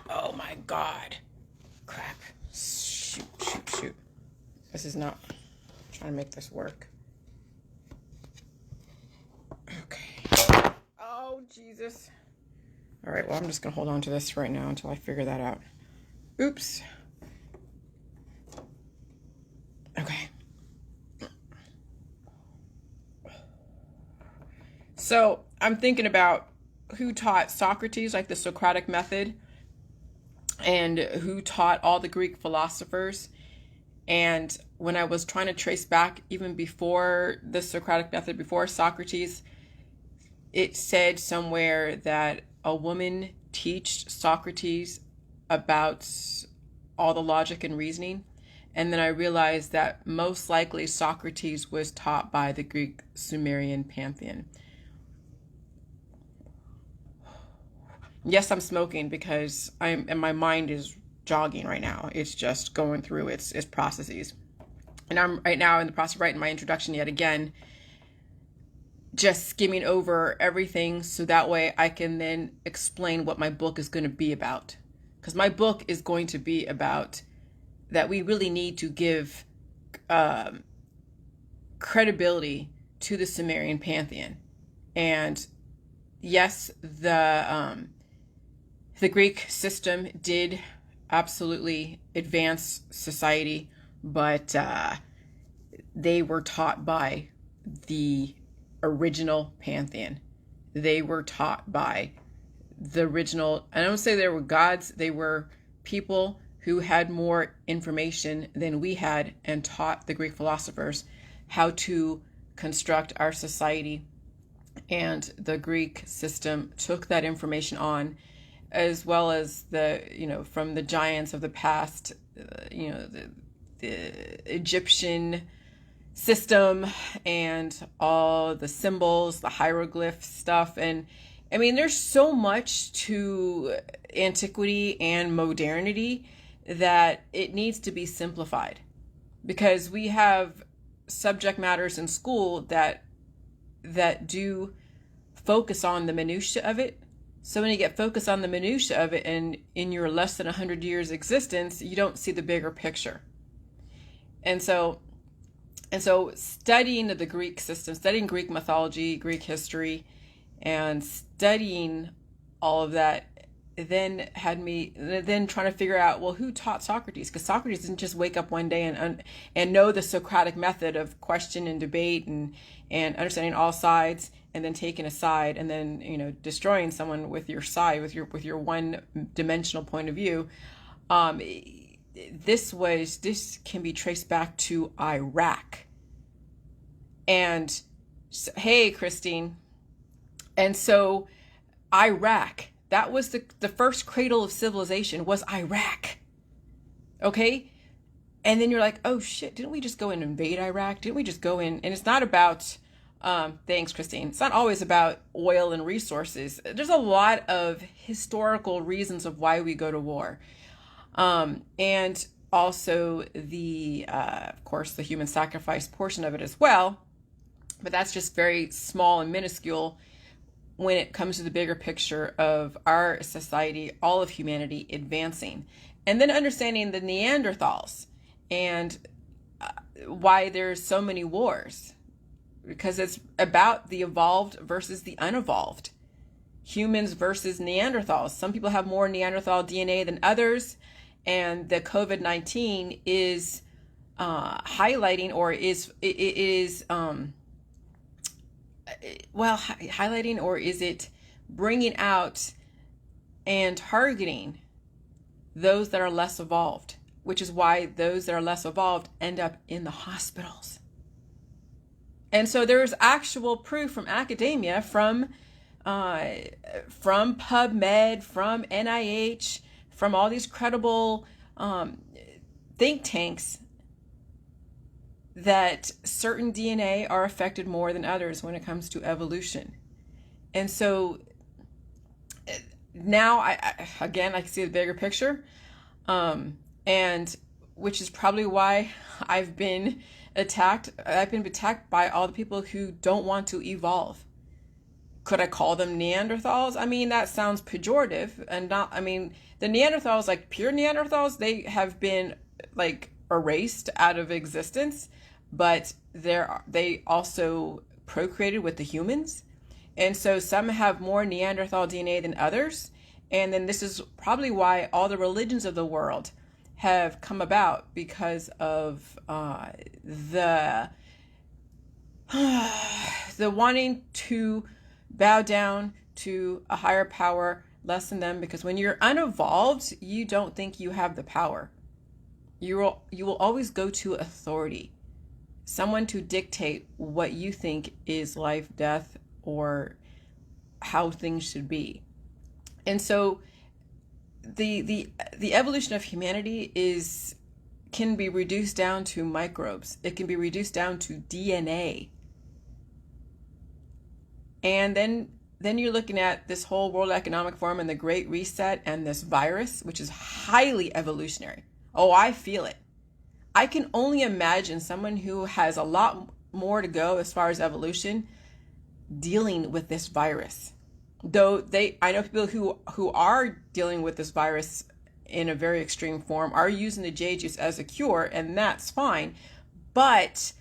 Oh my God. Crap. Shoot. This is not... I'm trying to make this work. Okay. Oh, Jesus. All right, well, I'm just going to hold on to this right now until I figure that out. Oops. Okay. So I'm thinking about who taught Socrates, like the Socratic method, and who taught all the Greek philosophers. And when I was trying to trace back even before the Socratic method, before Socrates, it said somewhere that a woman taught Socrates about all the logic and reasoning. And then I realized that most likely Socrates was taught by the Greek Sumerian pantheon. Yes, I'm smoking because and my mind is jogging right now. It's just going through its processes. And I'm right now in the process of writing my introduction yet again, just skimming over everything so that way I can then explain what my book is going to be about. Because my book is going to be about that we really need to give credibility to the Sumerian pantheon. And yes, the Greek system did absolutely advance society, but they were taught by the original pantheon. They were taught by the original, I don't say they were gods, they were people who had more information than we had and taught the Greek philosophers how to construct our society. And the Greek system took that information on, as well as from the giants of the past, the Egyptian system and all the symbols, the hieroglyph stuff. And I mean, there's so much to antiquity and modernity that it needs to be simplified, because we have subject matters in school that do focus on the minutia of it. So when you get focused on the minutia of it, and in your less than 100 years existence, you don't see the bigger picture. And so studying the Greek system, studying Greek mythology, Greek history, and studying all of that then had me then trying to figure out, well, who taught Socrates? Because Socrates didn't just wake up one day and know the Socratic method of question and debate and understanding all sides, and then taking a side and then destroying someone with your side, with your one dimensional point of view. This can be traced back to Iraq. And hey, Christine. And so Iraq, that was the first cradle of civilization, was Iraq. Okay? And then you're like, oh shit, didn't we just go and invade Iraq? Didn't we just go in? And it's not about, thanks, Christine. It's not always about oil and resources. There's a lot of historical reasons of why we go to war. And also of course, the human sacrifice portion of it as well. But that's just very small and minuscule when it comes to the bigger picture of our society, all of humanity advancing. And then understanding the Neanderthals and why there's so many wars. Because it's about the evolved versus the unevolved. Humans versus Neanderthals. Some people have more Neanderthal DNA than others. And the COVID-19 is highlighting, or highlighting, or is it bringing out and targeting those that are less evolved, which is why those that are less evolved end up in the hospitals. And so there's actual proof from academia, from PubMed, from NIH, from all these credible think tanks, that certain DNA are affected more than others when it comes to evolution. And so now I can see the bigger picture, and which is probably why I've been attacked by all the people who don't want to evolve. Could I call them Neanderthals? I mean, that sounds pejorative and not, I mean, the Neanderthals, like pure Neanderthals, they have been like erased out of existence, but they also procreated with the humans. And so some have more Neanderthal DNA than others. And then this is probably why all the religions of the world have come about, because of the the wanting to bow down to a higher power less than them. Because when you're unevolved, you don't think you have the power. You will always go to authority, someone to dictate what you think is life, death, or how things should be. And so the evolution of humanity can be reduced down to microbes. It can be reduced down to DNA. And then you're looking at this whole World Economic Forum and the Great Reset and this virus, which is highly evolutionary. Oh, I feel it. I can only imagine someone who has a lot more to go as far as evolution dealing with this virus. Though I know people who are dealing with this virus in a very extreme form, are using the J juice as a cure, and that's fine. But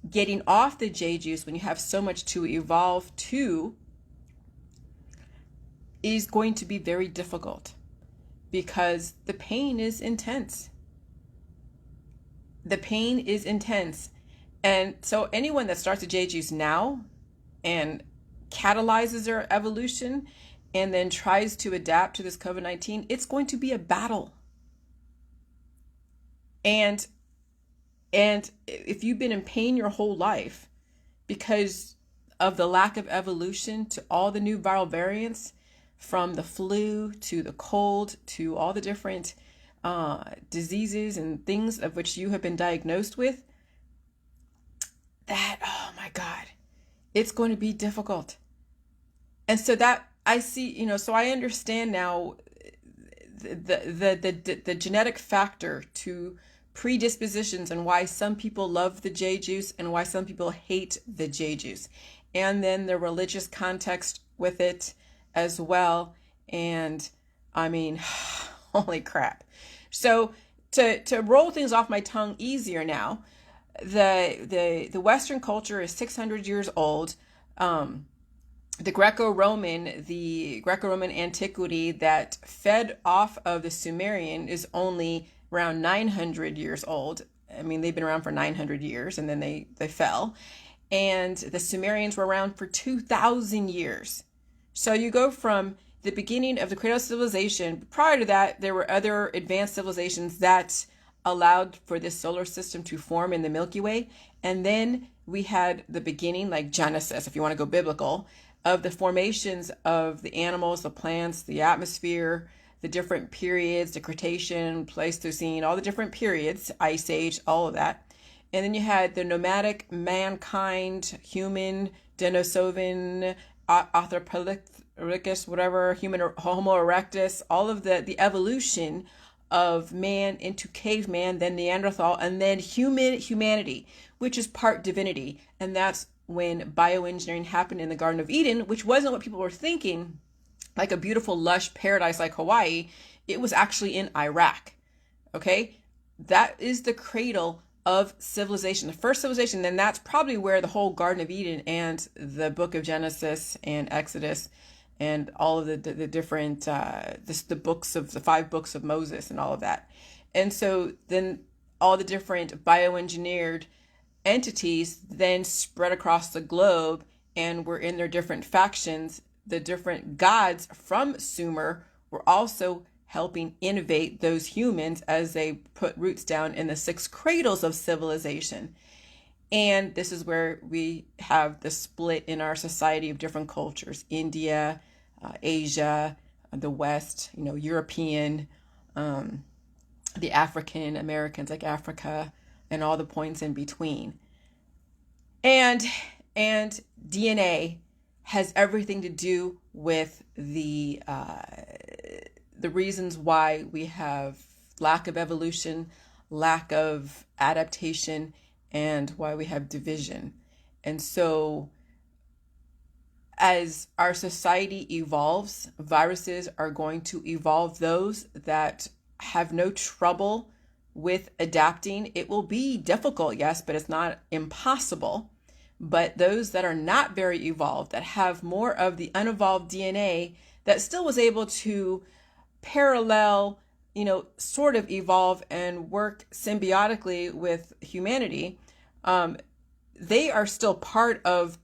getting off the J juice when you have so much to evolve to is going to be very difficult, because the pain is intense. The pain is intense. And so anyone that starts a J juice now and catalyzes their evolution and then tries to adapt to this COVID-19, it's going to be a battle. And if you've been in pain your whole life because of the lack of evolution to all the new viral variants, from the flu to the cold to all the different diseases and things of which you have been diagnosed with, oh my God, it's going to be difficult. And so that I see, so I understand now the genetic factor to predispositions and why some people love the J juice and why some people hate the J juice. And then the religious context with it as well. And I mean, holy crap. So to roll things off my tongue easier now, the Western culture is 600 years old. The Greco-Roman antiquity that fed off of the Sumerian is only around 900 years old. I mean, they've been around for 900 years and then they fell. And the Sumerians were around for 2,000 years. So you go from the beginning of the cradle of civilization. Prior to that, there were other advanced civilizations that allowed for this solar system to form in the Milky Way. And then we had the beginning, like Genesis, if you want to go biblical, of the formations of the animals, the plants, the atmosphere, the different periods, the Cretaceous, Pleistocene, all the different periods, Ice Age, all of that. And then you had the nomadic mankind, human, Denisovan, Australopithecus, whatever, human, Homo erectus, all of the evolution of man into caveman, then Neanderthal, and then humanity, which is part divinity. And that's when bioengineering happened in the Garden of Eden, which wasn't what people were thinking, like a beautiful, lush paradise like Hawaii. It was actually in Iraq. Okay? That is the cradle of civilization, the first civilization. Then that's probably where the whole Garden of Eden and the book of Genesis and Exodus and all of the different, the 5 books of Moses and all of that. And so then all the different bioengineered entities then spread across the globe and were in their different factions. The different gods from Sumer were also helping innovate those humans as they put roots down in the 6 cradles of civilization. And this is where we have the split in our society of different cultures: India, Asia, the West, European, the African Americans, like Africa, and all the points in between. And DNA has everything to do with the reasons why we have lack of evolution, lack of adaptation, and why we have division. And so as our society evolves, viruses are going to evolve those that have no trouble with adapting. It will be difficult, yes, but it's not impossible. But those that are not very evolved, that have more of the unevolved DNA, that still was able to parallel, sort of evolve and work symbiotically with humanity, they are still part of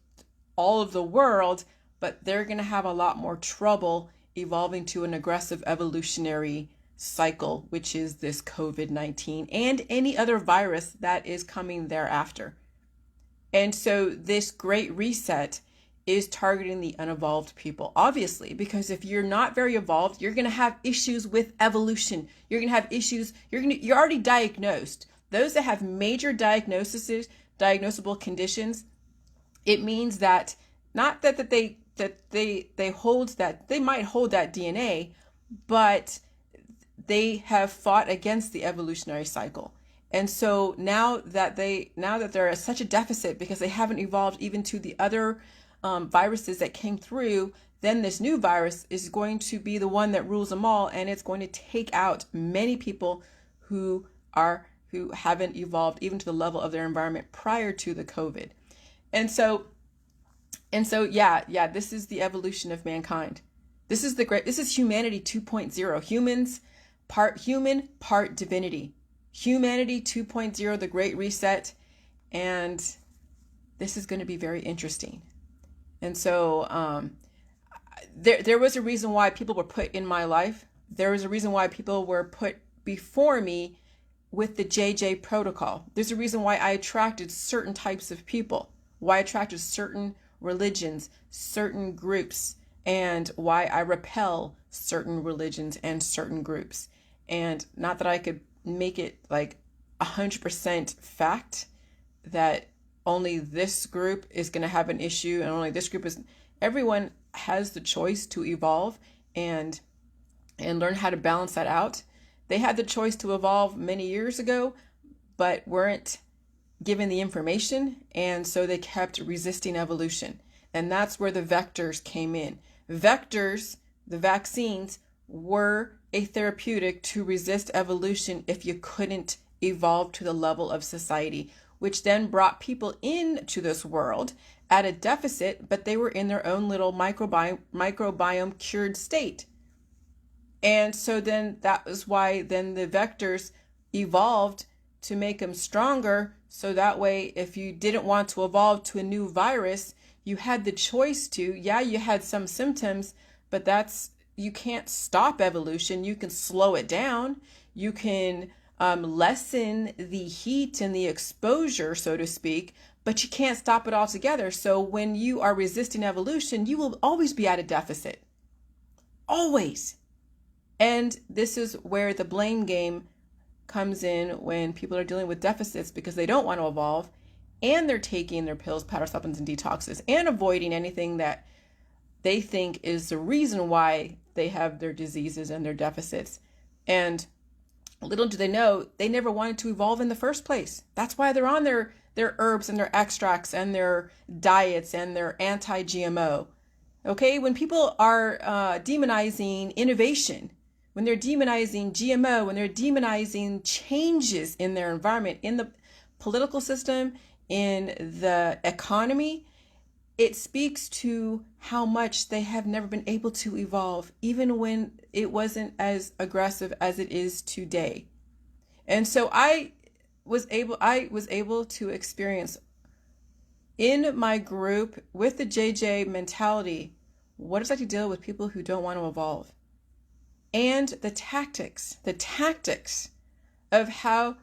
all of the world, but they're going to have a lot more trouble evolving to an aggressive evolutionary cycle, which is this COVID-19 and any other virus that is coming thereafter. And so this great reset is targeting the unevolved people, obviously, because if you're not very evolved, you're going to have issues with evolution. You're going to have issues. You're already diagnosed. Those that have major diagnosable conditions, it means that not that they hold that, they might hold that DNA, but they have fought against the evolutionary cycle. And so now that they're at such a deficit because they haven't evolved even to the other viruses that came through, then this new virus is going to be the one that rules them all, and it's going to take out many people who haven't evolved even to the level of their environment prior to the COVID. And so yeah, this is the evolution of mankind. This is humanity 2.0. Humans, part human, part divinity. Humanity 2.0, the great reset. And this is going to be very interesting. And so there was a reason why people were put in my life. There was a reason why people were put before me with the JJ protocol. There's a reason why I attracted certain types of people, why I attracted certain religions, certain groups, and why I repel certain religions and certain groups. And not that I could make it like 100% fact that only this group is going to have an issue and only this group is. Everyone has the choice to evolve and learn how to balance that out. They had the choice to evolve many years ago, but weren't given the information, and so they kept resisting evolution. And that's where the vectors came in. Vectors, the vaccines, were a therapeutic to resist evolution if you couldn't evolve to the level of society, which then brought people into this world at a deficit, but they were in their own little microbiome cured state. And so then that was why then the vectors evolved to make them stronger. So that way, if you didn't want to evolve to a new virus, you had the choice to. Yeah, you had some symptoms, but you can't stop evolution. You can slow it down. You can lessen the heat and the exposure, so to speak, but you can't stop it altogether. So when you are resisting evolution, you will always be at a deficit. Always. And this is where the blame game comes in when people are dealing with deficits because they don't want to evolve and they're taking their pills, powder supplements, and detoxes and avoiding anything that they think is the reason why they have their diseases and their deficits. And little do they know, they never wanted to evolve in the first place. That's why they're on their herbs and their extracts and their diets and their anti-GMO. Okay, when people are demonizing innovation, when they're demonizing GMO, when they're demonizing changes in their environment, in the political system, in the economy, it speaks to how much they have never been able to evolve, even when it wasn't as aggressive as it is today. And so I was able to experience in my group with the JJ mentality what it's like to deal with people who don't want to evolve. And the tactics of how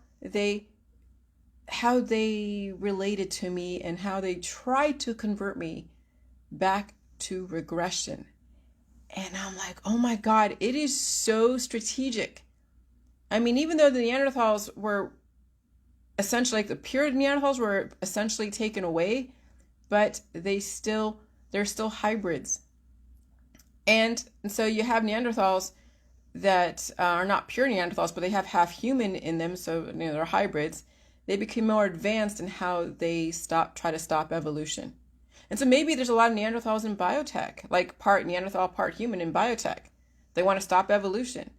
they related to me and how they tried to convert me back to regression. And I'm like, oh my God, it is so strategic. I mean, even though the Neanderthals were essentially, like the pure Neanderthals were essentially taken away, but they're still hybrids. And so you have Neanderthals that are not pure Neanderthals, but they have half human in them, so they're hybrids. They became more advanced in how they try to stop evolution. And so maybe there's a lot of Neanderthals in biotech, like part Neanderthal, part human in biotech. They want to stop evolution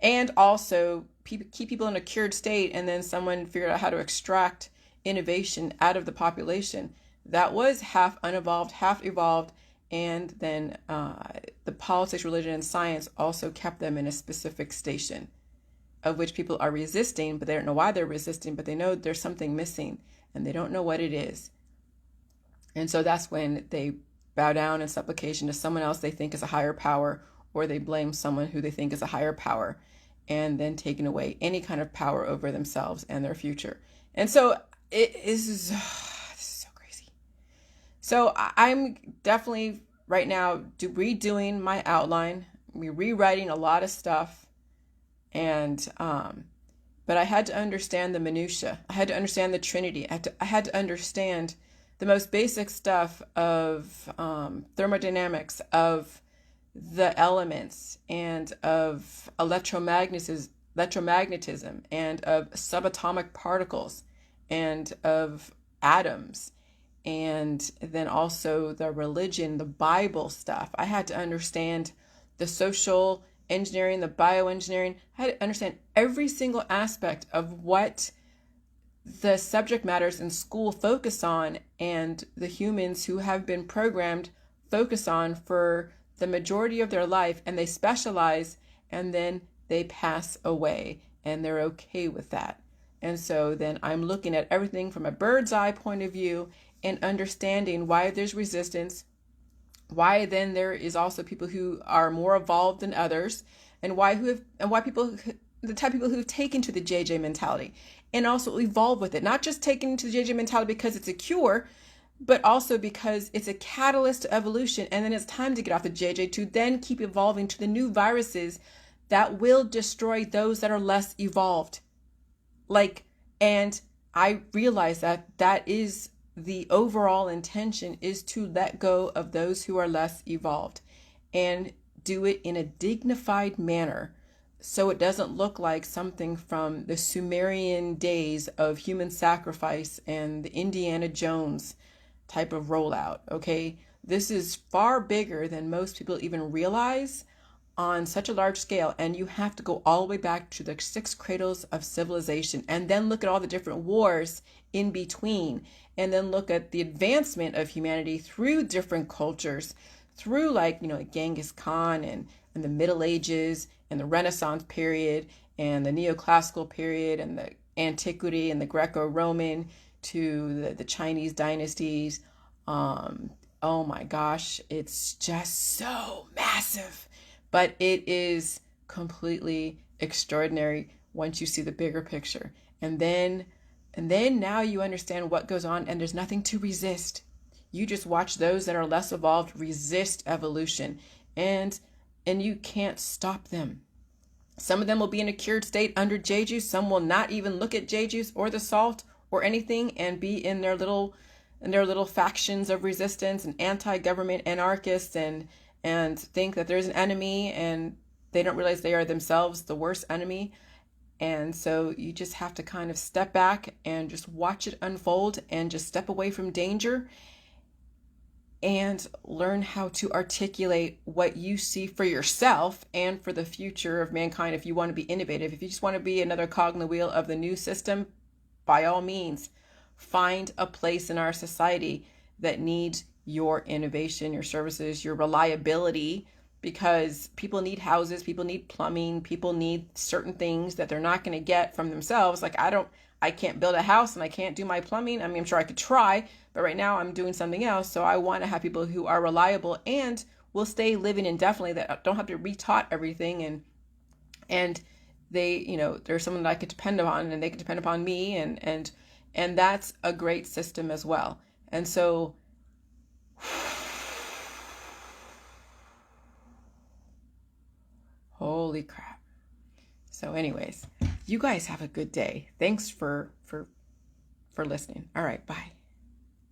and also keep people in a cured state, and then someone figured out how to extract innovation out of the population that was half unevolved, half evolved, and then the politics, religion, and science also kept them in a specific station of which people are resisting, but they don't know why they're resisting, but they know there's something missing and they don't know what it is. And so that's when they bow down in supplication to someone else they think is a higher power, or they blame someone who they think is a higher power, and then taking away any kind of power over themselves and their future. And so it is so crazy. So I'm definitely right now redoing my outline. We're rewriting a lot of stuff. And but I had to understand the minutia. I had to understand the Trinity. I had to understand the most basic stuff of thermodynamics, of the elements, and of electromagnetism, and of subatomic particles, and of atoms, and then also the religion, the Bible stuff. I had to understand the social engineering, the bioengineering. I had to understand every single aspect of what the subject matters in school focus on, and the humans who have been programmed focus on for the majority of their life, and they specialize, and then they pass away, and they're okay with that. And so then I'm looking at everything from a bird's eye point of view and understanding why there's resistance, why then there is also people who are more evolved than others, and why people, the type of people who've taken to the JJ mentality and also evolve with it. Not just taking to the JJ mentality because it's a cure, but also because it's a catalyst to evolution. And then it's time to get off the JJ to then keep evolving to the new viruses that will destroy those that are less evolved. And I realize that is the overall intention, is to let go of those who are less evolved and do it in a dignified manner, so it doesn't look like something from the Sumerian days of human sacrifice and the Indiana Jones type of rollout. Okay, this is far bigger than most people even realize on such a large scale, and you have to go all the way back to the 6 cradles of civilization, and then look at all the different wars in between, and then look at the advancement of humanity through different cultures, through like Genghis Khan and the Middle Ages and the Renaissance period and the neoclassical period and the antiquity and the Greco-Roman to the Chinese dynasties. Oh my gosh, it's just so massive, but it is completely extraordinary once you see the bigger picture. And then now you understand what goes on, and there's nothing to resist. You just watch those that are less evolved resist evolution, and you can't stop them. Some of them will be in a cured state under Jeju. Some will not even look at Jeju's or the salt or anything, and be in their little factions of resistance and anti-government anarchists, and think that there's an enemy, and they don't realize they are themselves the worst enemy. And so you just have to kind of step back and just watch it unfold, and just step away from danger and learn how to articulate what you see for yourself and for the future of mankind. If you want to be innovative, if you just want to be another cog in the wheel of the new system, by all means, find a place in our society that needs your innovation, your services, your reliability, because people need houses, people need plumbing, people need certain things that they're not going to get from themselves. Like I can't build a house and I can't do my plumbing. I mean, I'm sure I could try, but right now I'm doing something else. So I want to have people who are reliable and will stay living indefinitely, that don't have to be retaught everything, and they, there's someone that I could depend upon, and they can depend upon me, and that's a great system as well. And so holy crap. So anyways, you guys have a good day. Thanks for listening. All right, bye.